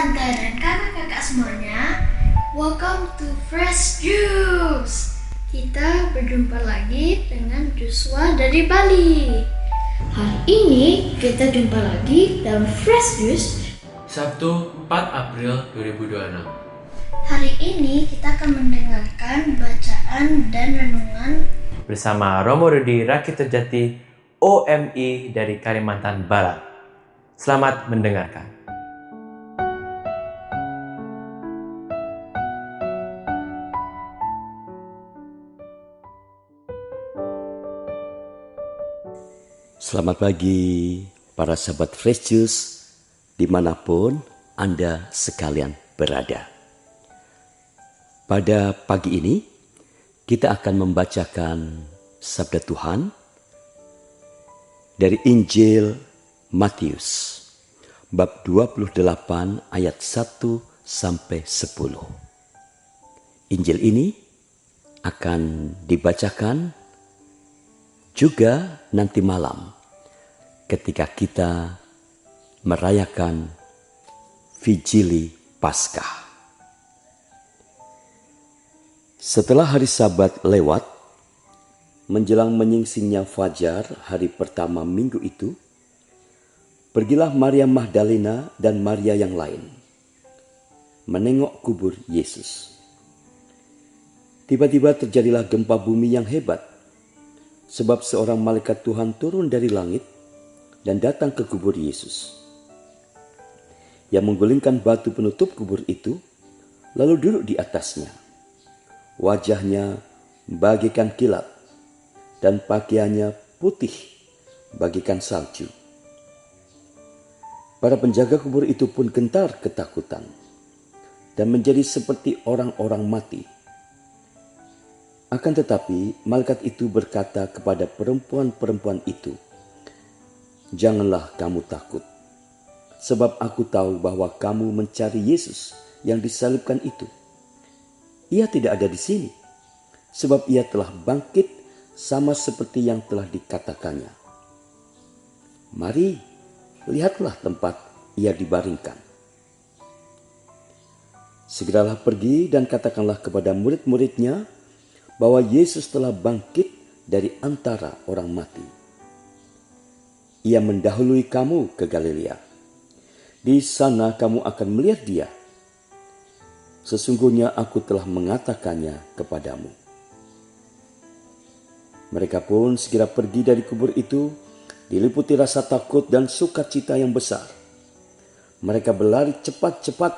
tante dan kakak-kakak semuanya. Welcome to Fresh Juice. Kita berjumpa lagi dengan Joshua dari Bali. Hari ini kita jumpa lagi dalam Fresh Juice Sabtu 4 April 2026. Hari ini kita akan mendengarkan bacaan dan renungan Bersama Romo Rudi Rakit Terjati OMI dari Kalimantan Barat. Selamat mendengarkan. Selamat pagi para sahabat Fresh Juice dimanapun Anda sekalian berada. Pada pagi ini kita akan membacakan sabda Tuhan dari Injil Matius bab 28 ayat 1 sampai 10. Injil ini akan dibacakan juga nanti malam ketika kita merayakan Vigili Paskah. Setelah hari Sabat lewat, menjelang menyingsingnya fajar hari pertama minggu itu, pergilah Maria Magdalena dan Maria yang lain menengok kubur Yesus. Tiba-tiba terjadilah gempa bumi yang hebat, sebab seorang malaikat Tuhan turun dari langit dan datang ke kubur Yesus. Ia menggulingkan batu penutup kubur itu, lalu duduk di atasnya. Wajahnya bagaikan kilat, dan pakaiannya putih bagaikan salju. Para penjaga kubur itu pun gentar ketakutan, dan menjadi seperti orang-orang mati. Akan tetapi malaikat itu berkata kepada perempuan-perempuan itu, "Janganlah kamu takut, sebab aku tahu bahwa kamu mencari Yesus yang disalibkan itu. Ia tidak ada di sini, sebab ia telah bangkit sama seperti yang telah dikatakannya. Mari, lihatlah tempat ia dibaringkan. Segeralah pergi dan katakanlah kepada murid-muridnya bahwa Yesus telah bangkit dari antara orang mati. Ia mendahului kamu ke Galilea. Di sana kamu akan melihat dia. Sesungguhnya aku telah mengatakannya kepadamu." Mereka pun segera pergi dari kubur itu, diliputi rasa takut dan sukacita yang besar. Mereka berlari cepat-cepat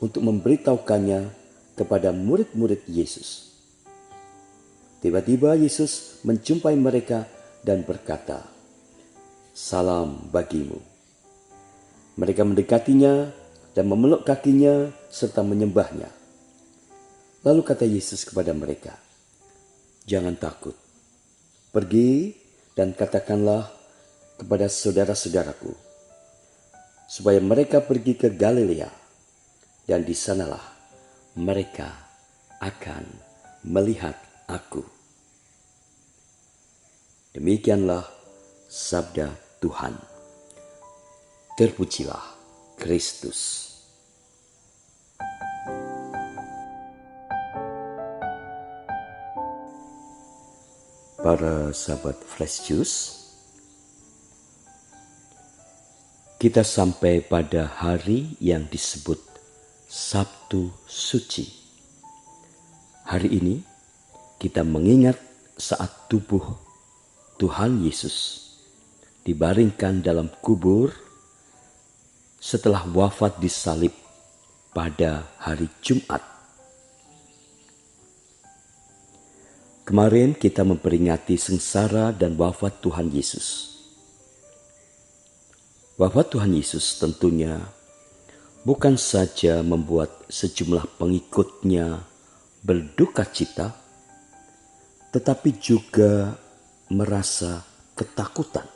untuk memberitahukannya kepada murid-murid Yesus. Tiba-tiba Yesus menjumpai mereka dan berkata, "Salam bagimu." Mereka mendekatinya dan memeluk kakinya serta menyembahnya. Lalu kata Yesus kepada mereka, "Jangan takut. Pergi dan katakanlah kepada saudara-saudaraku, supaya mereka pergi ke Galilea, dan di sanalah mereka akan melihat aku." Demikianlah sabda Tuhan. Terpujilah Kristus. Para sahabat Fresh Juice, kita sampai pada hari yang disebut Sabtu Suci. Hari ini kita mengingat saat tubuh Tuhan Yesus dibaringkan dalam kubur setelah wafat disalib pada hari Jumat. Kemarin kita memperingati sengsara dan wafat Tuhan Yesus. Wafat Tuhan Yesus tentunya bukan saja membuat sejumlah pengikutnya berduka cita, tetapi juga merasa ketakutan.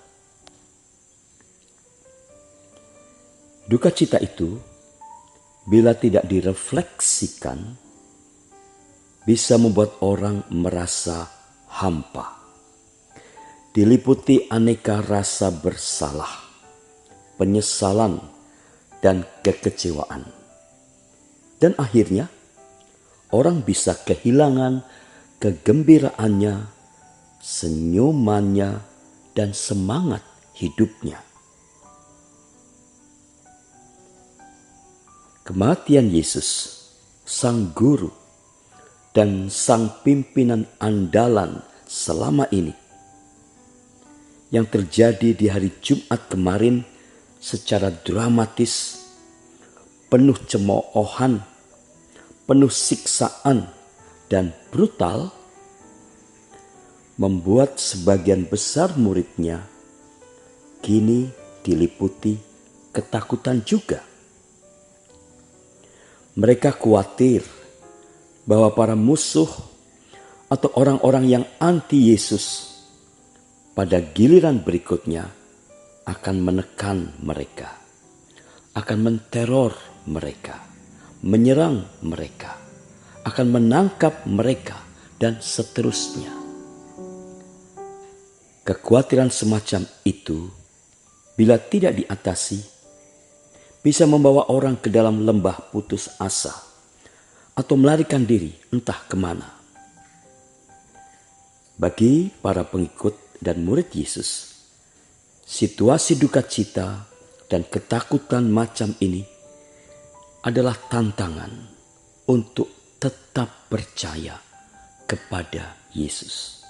Duka cita itu, bila tidak direfleksikan, bisa membuat orang merasa hampa, diliputi aneka rasa bersalah, penyesalan, dan kekecewaan. Dan akhirnya orang bisa kehilangan kegembiraannya, senyumannya, dan semangat hidupnya. Kematian Yesus, Sang Guru, dan Sang Pimpinan andalan selama ini yang terjadi di hari Jumat kemarin secara dramatis, penuh cemoohan, penuh siksaan, dan brutal, membuat sebagian besar muridnya kini diliputi ketakutan juga. Mereka khawatir bahwa para musuh atau orang-orang yang anti Yesus pada giliran berikutnya akan menekan mereka, akan menteror mereka, menyerang mereka, akan menangkap mereka, dan seterusnya. Kekhawatiran semacam itu, bila tidak diatasi, bisa membawa orang ke dalam lembah putus asa atau melarikan diri entah kemana. Bagi para pengikut dan murid Yesus, situasi duka cita dan ketakutan macam ini adalah tantangan untuk tetap percaya kepada Yesus.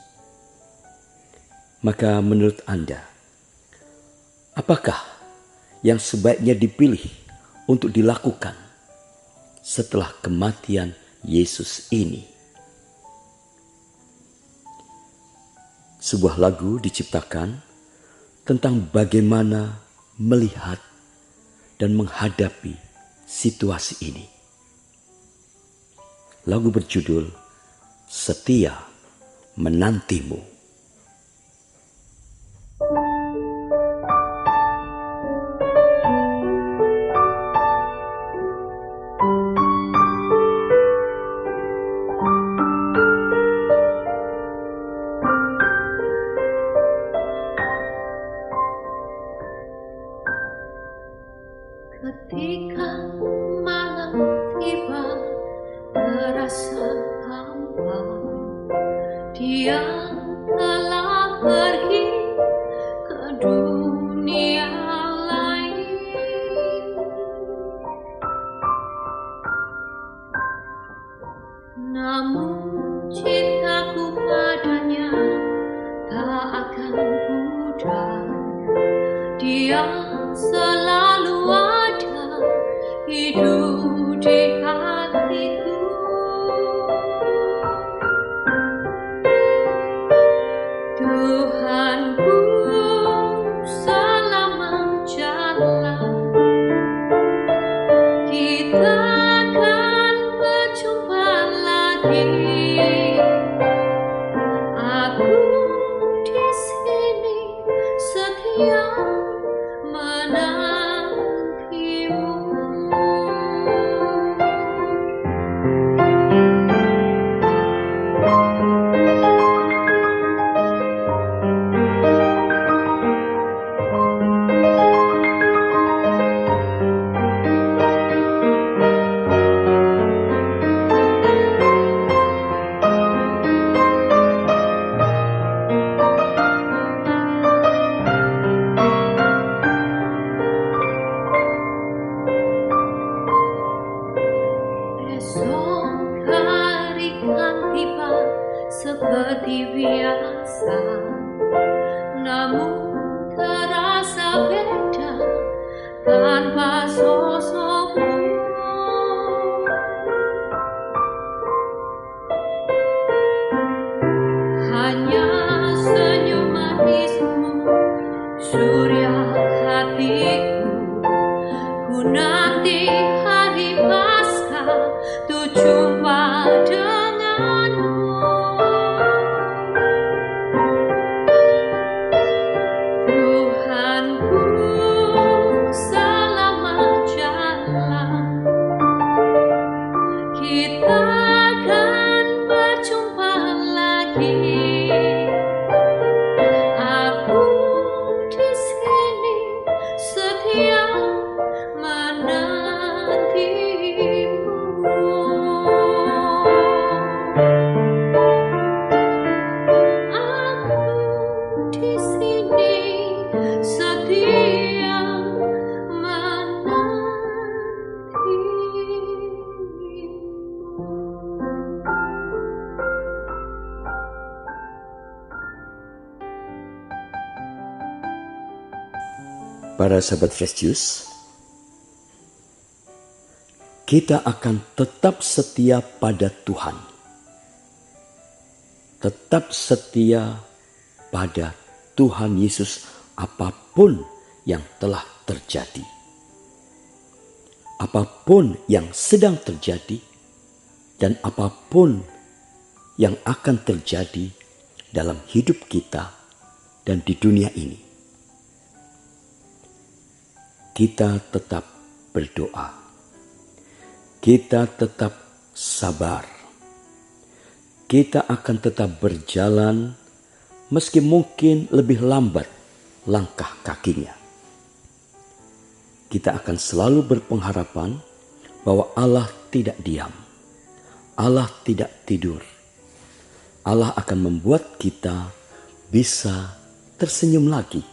Maka menurut Anda, apakah yang sebaiknya dipilih untuk dilakukan setelah kematian Yesus ini? Sebuah lagu diciptakan tentang bagaimana melihat dan menghadapi situasi ini. Lagu berjudul Setia Menantimu. Ketika malam tiba terasa hampa, Dia telah pergi ke dunia lain. Namun cintaku padanya tak akan pudar. Dia selalu ada, hidup di hatiku. Tuhanku selama jalan, kita akan berjumpa lagi. Aku di sini setia menantimu. Esok hari kan tiba seperti biasa, namun terasa beda tanpa sosokmu. Hanya senyum manismu, surya hatiku. Ku nanti hari Paskah tuh jumpa denganmu. Para sahabat Fresh Juice, kita akan tetap setia pada Tuhan. Tetap setia pada Tuhan Yesus apapun yang telah terjadi. Apapun yang sedang terjadi dan apapun yang akan terjadi dalam hidup kita dan di dunia ini. Kita tetap berdoa. Kita tetap sabar. Kita akan tetap berjalan meski mungkin lebih lambat langkah kakinya. Kita akan selalu berpengharapan bahwa Allah tidak diam. Allah tidak tidur. Allah akan membuat kita bisa tersenyum lagi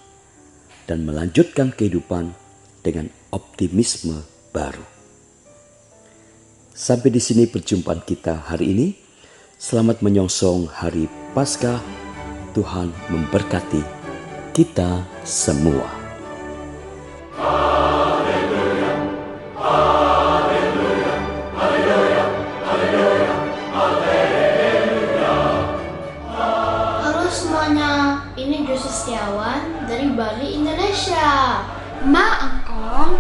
dan melanjutkan kehidupan dengan optimisme baru. Sampai di sini perjumpaan kita hari ini. Selamat menyongsong hari Paskah. Tuhan memberkati kita semua. Halo semuanya, ini Joshua Setiawan dari Bali, Indonesia. Ma, Engkong,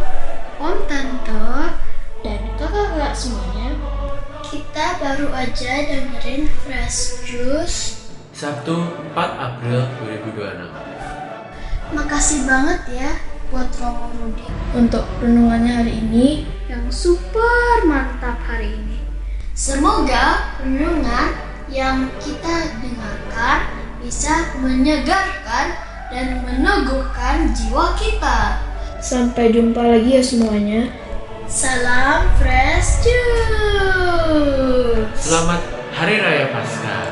Om, Tante, dan kakak-kakak semuanya. Kita baru aja dengerin Fresh Juice Sabtu 4 April 2026. Makasih banget ya buat Romo Rudi untuk renungannya hari ini yang super mantap hari ini. Semoga renungan yang kita dengarkan bisa menyegarkan dan meneguhkan jiwa kita. Sampai jumpa lagi ya semuanya. Salam Fresh Juice. Selamat Hari Raya Paskah.